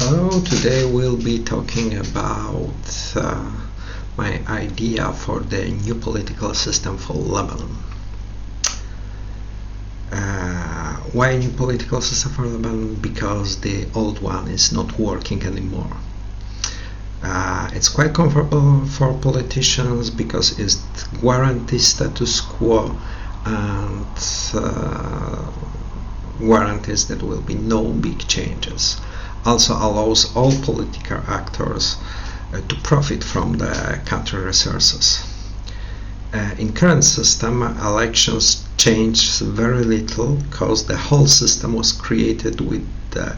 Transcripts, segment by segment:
Hello, today we'll be talking about my idea for the new political system for Lebanon. Why a new political system for Lebanon? Because the old one is not working anymore. It's quite comfortable for politicians because it guarantees status quo and guarantees that there will be no big changes. Also allows all political actors to profit from the country resources. In current system, elections change very little because the whole system was created with the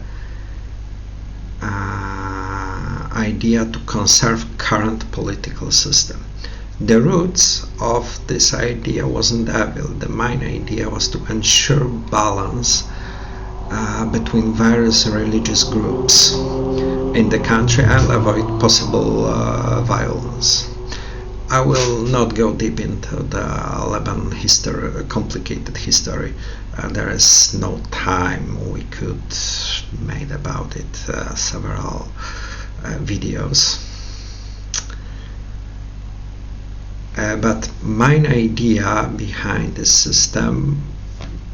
idea to conserve current political system. The roots of this idea wasn't evil. The main idea was to ensure balance between various religious groups in the country and avoid possible violence. I will not go deep into the Lebanon history, complicated history. There is no time. We could make about it several videos. But main idea behind this system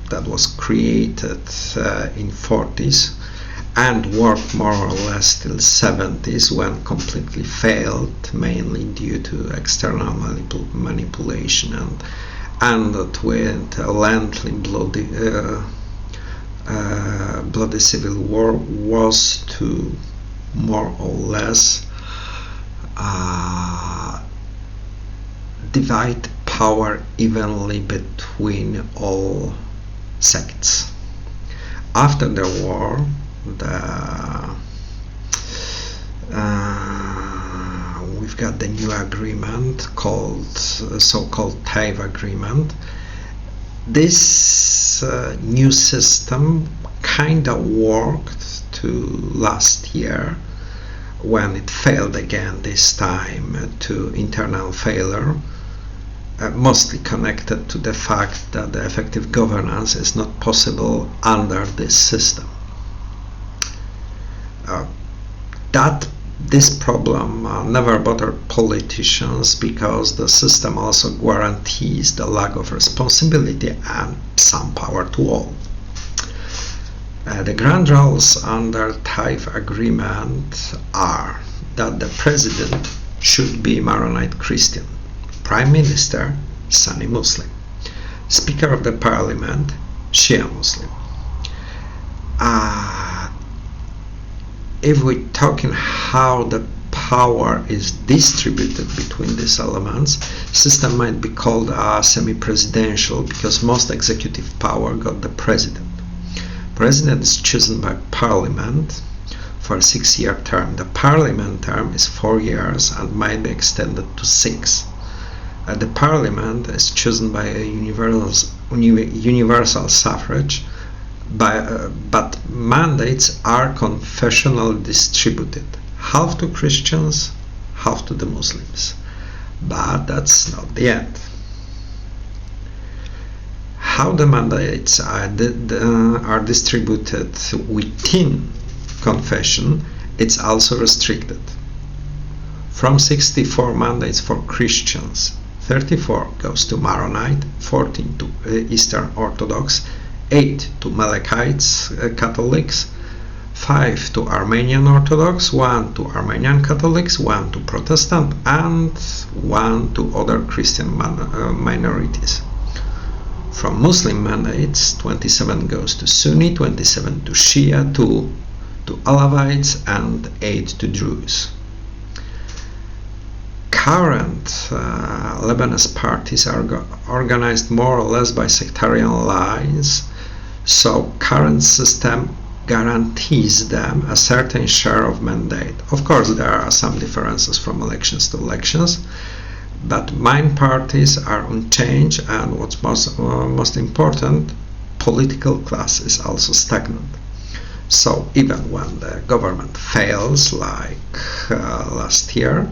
that was created in 40s and worked more or less till 70s when completely failed, mainly due to external manipulation and ended with a lengthy bloody civil war, was to more or less divide power evenly between all sects. After the war, we've got the new agreement called so-called TAIF agreement. This new system kind of worked to last year, when it failed again this time to internal failure, mostly connected to the fact that the effective governance is not possible under this system. This problem never bothered politicians because the system also guarantees the lack of responsibility and some power to all. The grand rules under TAIF agreement are that the president should be Maronite Christian, Prime Minister Sunni Muslim, Speaker of the Parliament Shia Muslim. If we're talking how the power is distributed between these elements, system might be called semi-presidential because most executive power got the president. President is chosen by Parliament for a 6-year term. The Parliament term is 4 years and might be extended to 6. The Parliament is chosen by a universal suffrage, but mandates are confessionally distributed, half to Christians, half to the Muslims. But that's not the end. How the mandates are distributed within confession, it's also restricted. From 64 mandates for Christians, 34 goes to Maronite, 14 to Eastern Orthodox, 8 to Melekites, Catholics, 5 to Armenian Orthodox, 1 to Armenian Catholics, 1 to Protestant, and 1 to other Christian minorities. From Muslim mandates, 27 goes to Sunni, 27 to Shia, 2 to Alawites, and 8 to Druze. Current Lebanese parties are organized more or less by sectarian lines, so current system guarantees them a certain share of mandate. Of course, there are some differences from elections to elections, but main parties are unchanged, and what's most important, political class is also stagnant. So even when the government fails, like last year,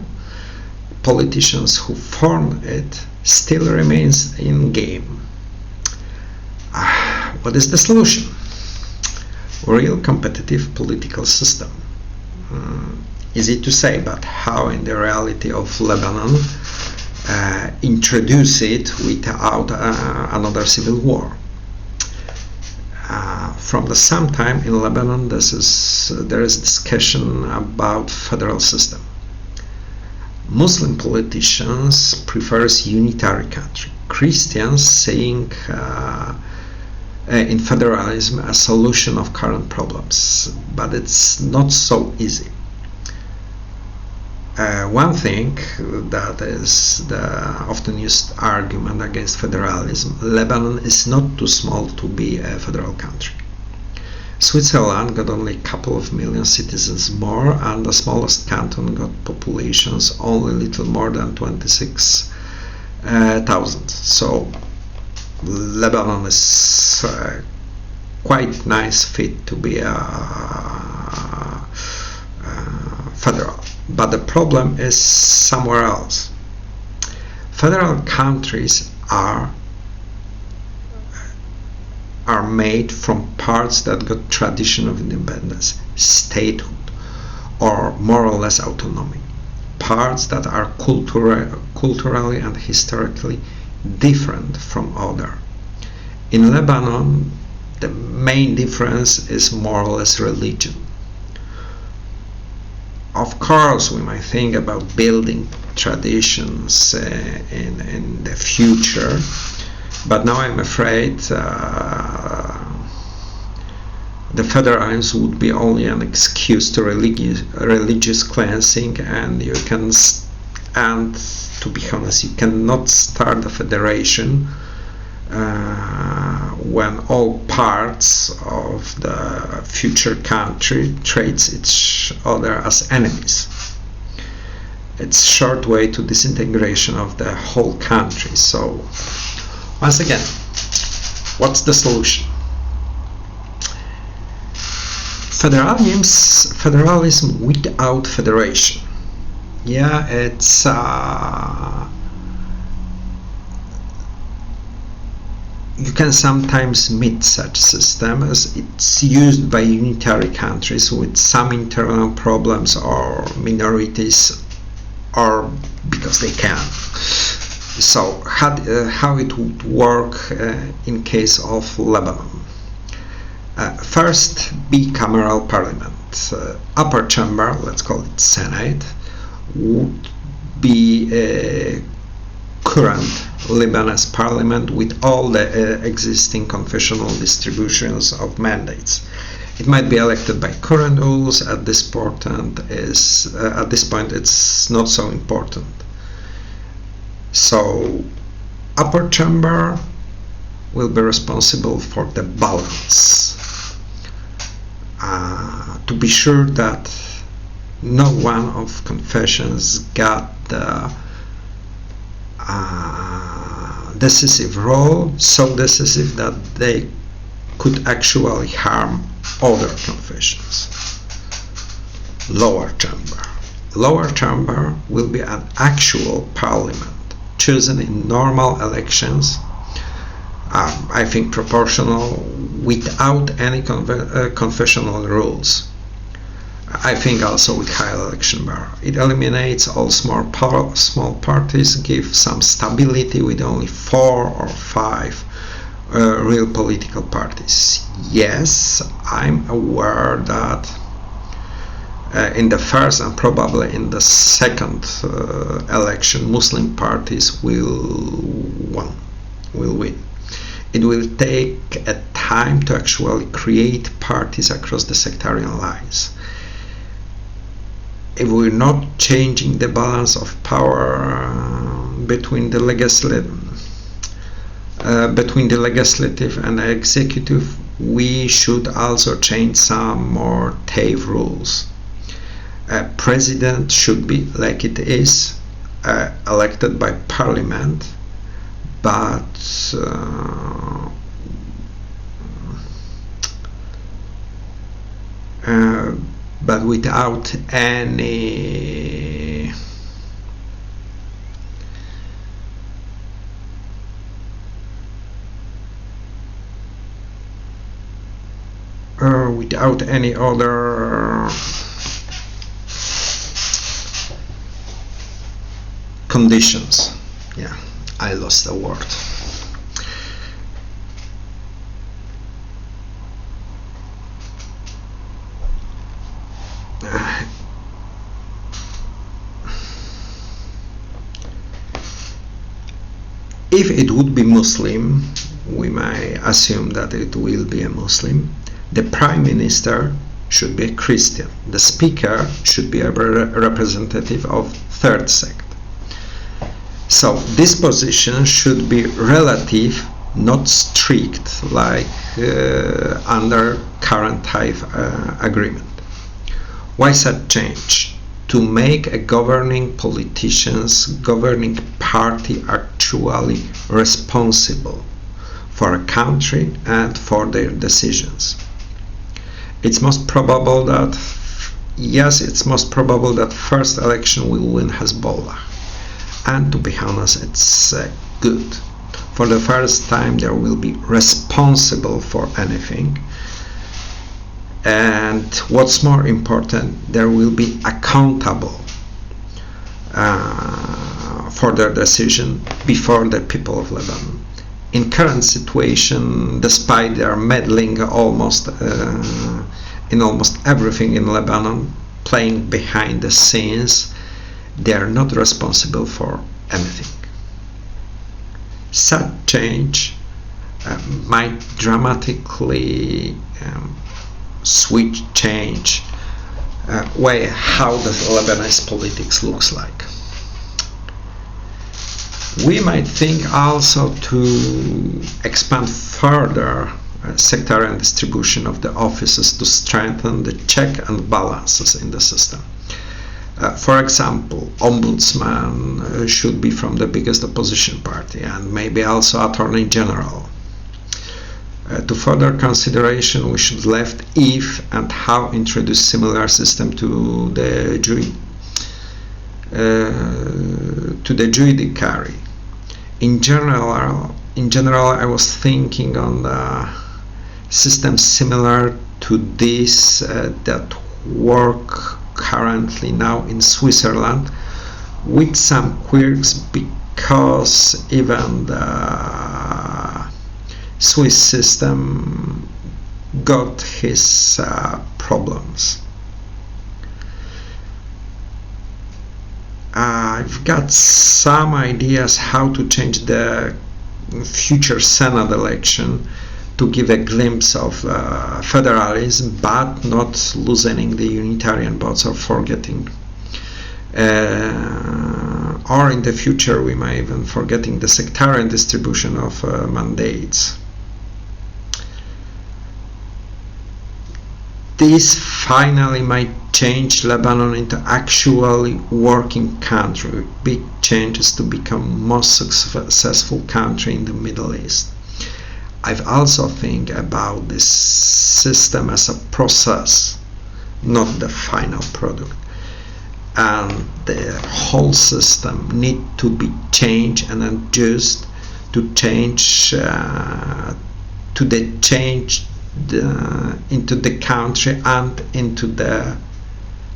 politicians who formed it still remains in game. What is the solution? Real competitive political system. easy to say, but how in the reality of Lebanon introduce it without another civil war? From the same time in Lebanon, there is discussion about federal system. Muslim politicians prefers unitary country. Christians saying in federalism a solution of current problems, but it's not so easy. One thing that is the often used argument against federalism: Lebanon is not too small to be a federal country. Switzerland got only a couple of million citizens more, and the smallest canton got populations only little more than 26,000. So Lebanon is quite nice fit to be a federal. But the problem is somewhere else. Federal countries are made from parts that got tradition of independence, statehood, or more or less autonomy. Parts that are culturally and historically different from other. In Lebanon, the main difference is more or less religion. Of course, we might think about building traditions in the future, but now I'm afraid the federalism would be only an excuse to religious cleansing, and to be honest, you cannot start a federation when all parts of the future country treats each other as enemies. It's a short way to disintegration of the whole country. So once again, what's the solution? Federalism without federation. Yeah, it's you can sometimes meet such system as it's used by unitary countries with some internal problems or minorities, or because they can. So how it would work in case of Lebanon? First, bicameral parliament. Upper chamber, let's call it Senate, would be a current Lebanese parliament with all the existing confessional distributions of mandates. It might be elected by current rules. At this point, it's not so important. So, upper chamber will be responsible for the balance, to be sure that no one of confessions got the decisive role, so decisive that they could actually harm other confessions. Lower chamber will be an actual parliament chosen in normal elections, I think proportional, without any confessional rules. I think also with high election bar. It eliminates all small parties, gives some stability with only 4 or 5 real political parties. Yes, I'm aware that in the first and probably in the second election, Muslim parties will win. It will take a time to actually create parties across the sectarian lines. If we're not changing the balance of power between the legislative and the executive, we should also change some more TAVE rules. A president should be, like it is, elected by parliament, but without any other conditions. Yeah, I lost the word. If it would be Muslim, we may assume that it will be a Muslim. The Prime Minister should be a Christian. The Speaker should be a representative of third sect. So this position should be relative, not strict, like under current tariff agreement. Why such change? To make a governing party actually responsible for a country and for their decisions. It's most probable that first election will win Hezbollah. And to be honest, it's good. For the first time there will be responsible for anything. And what's more important, there will be accountable for their decision before the people of Lebanon. In current situation, despite their meddling in almost everything in Lebanon, playing behind the scenes, they are not responsible for anything. Such change might dramatically change way how the Lebanese politics looks like. We might think also to expand further sectarian distribution of the offices to strengthen the check and balances in the system. For example, ombudsman should be from the biggest opposition party, and maybe also attorney general. To further consideration, we should left if and how introduce similar system to the judiciary. In general, I was thinking on the system similar to this that work currently now in Switzerland, with some quirks, because even the Swiss system got his problems. I've got some ideas how to change the future Senate election to give a glimpse of federalism, but not loosening the unitarian votes or forgetting. Or in the future we may even forgetting the sectarian distribution of mandates. This finally might change Lebanon into actually working country, with big changes to become most successful country in the Middle East. I've also think about this system as a process, not the final product. And the whole system need to be changed and adjusted to change into the country and into the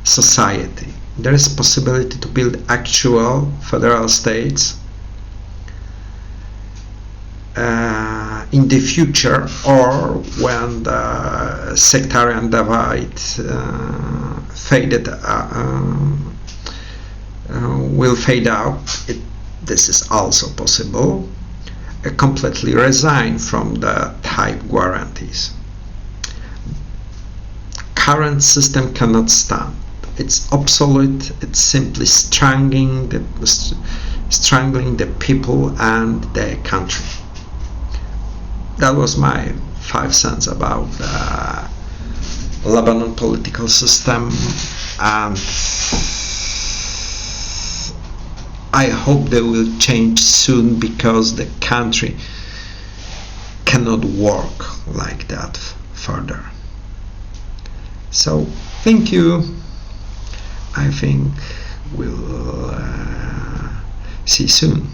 society. There is possibility to build actual federal states in the future, or when the sectarian divide will fade out. This is also possible. Completely resign from the type guarantees. Current system cannot stand. It's obsolete. It's simply strangling the people and the country. That was my 5 cents about the Lebanon political system, and I hope they will change soon, because the country cannot work like that further. So thank you. I think we'll see you soon.